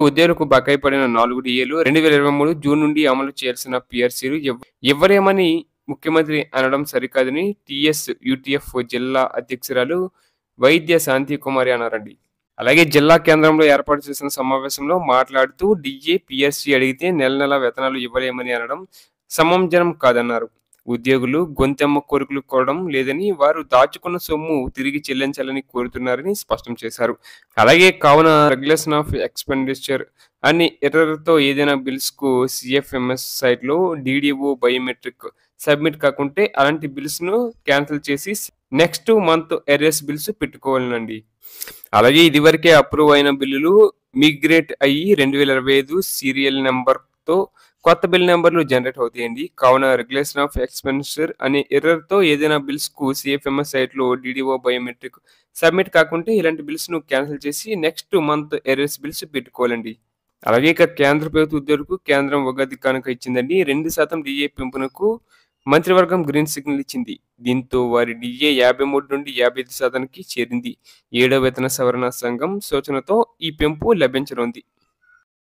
ఉద్యోగులకు బకాయి పడిన 4 డిఏలు 2023 జూన్ నుండి అమలు చేయాల్సిన పీఆర్సీలు ఇవ్వరేమని ముఖ్యమంత్రి అనడం సరికాదని టీఎస్ యూటీఎఫ్ జిల్లా అధ్యక్షురాలు వైద్య శాంతి కుమారి అన్నారండి. అలాగే జిల్లా కేంద్రంలో ఏర్పాటు చేసిన సమావేశంలో మాట్లాడుతూ డిఏ, పీఆర్సీ అడిగితే నెల నెల వేతనాలు ఇవ్వలేమని అనడం సమంజసం కాదన్నారు. ఉద్యోగులు గొంతెమ్మ కోరికలు కోరడం లేదని, వారు దాచుకున్న సొమ్ము తిరిగి చెల్లించాలని కోరుతున్నారని స్పష్టం చేశారు. అలాగే కావున రెగ్యులేషన్ ఆఫ్ ఎక్స్పెండిచర్ అన్ని ఎర్రర్తో ఏదైనా బిల్స్ కు సిఎఫ్ఎంఎస్ సైట్ లో డిడిఓ బయోమెట్రిక్ సబ్మిట్ కాకుంటే అలాంటి బిల్స్ ను క్యాన్సిల్ చేసి నెక్స్ట్ మంత్ ఎర్ఎస్ బిల్స్ పెట్టుకోవాలండి. అలాగే ఇదివరకే అప్రూవ్ అయిన బిల్లులు మిగ్రేట్ అయ్యి 2025 సీరియల్ నెంబర్ తో కొత్త బిల్ నెంబర్లు జనరేట్ అవుతాయండి. కావున రెగ్యులేషన్ ఆఫ్ ఎక్స్పెండిచర్ అనే ఎర్రర్ తో ఏదైనా బిల్స్ కు సిఎఫ్ఎంఎస్ సైట్ లో డిడిఓ బయోమెట్రిక్ సబ్మిట్ కాకుంటే ఇలాంటి బిల్స్ ను క్యాన్సిల్ చేసి నెక్స్ట్ మంత్ ఎర్ఎస్ బిల్స్ పెట్టుకోవాలండి. అలాగే ఇక కేంద్ర ప్రభుత్వ ఉద్యోగులకు కేంద్రం ఉగాది కానుక ఇచ్చిందండి. 2% డిఏ పెంపునకు మంత్రివర్గం గ్రీన్ సిగ్నల్ ఇచ్చింది. దీంతో వారి డిఏ 53 నుండి 55% చేరింది. 7వ వేతన సవరణ సంఘం సూచనతో ఈ పెంపు లభించనుంది.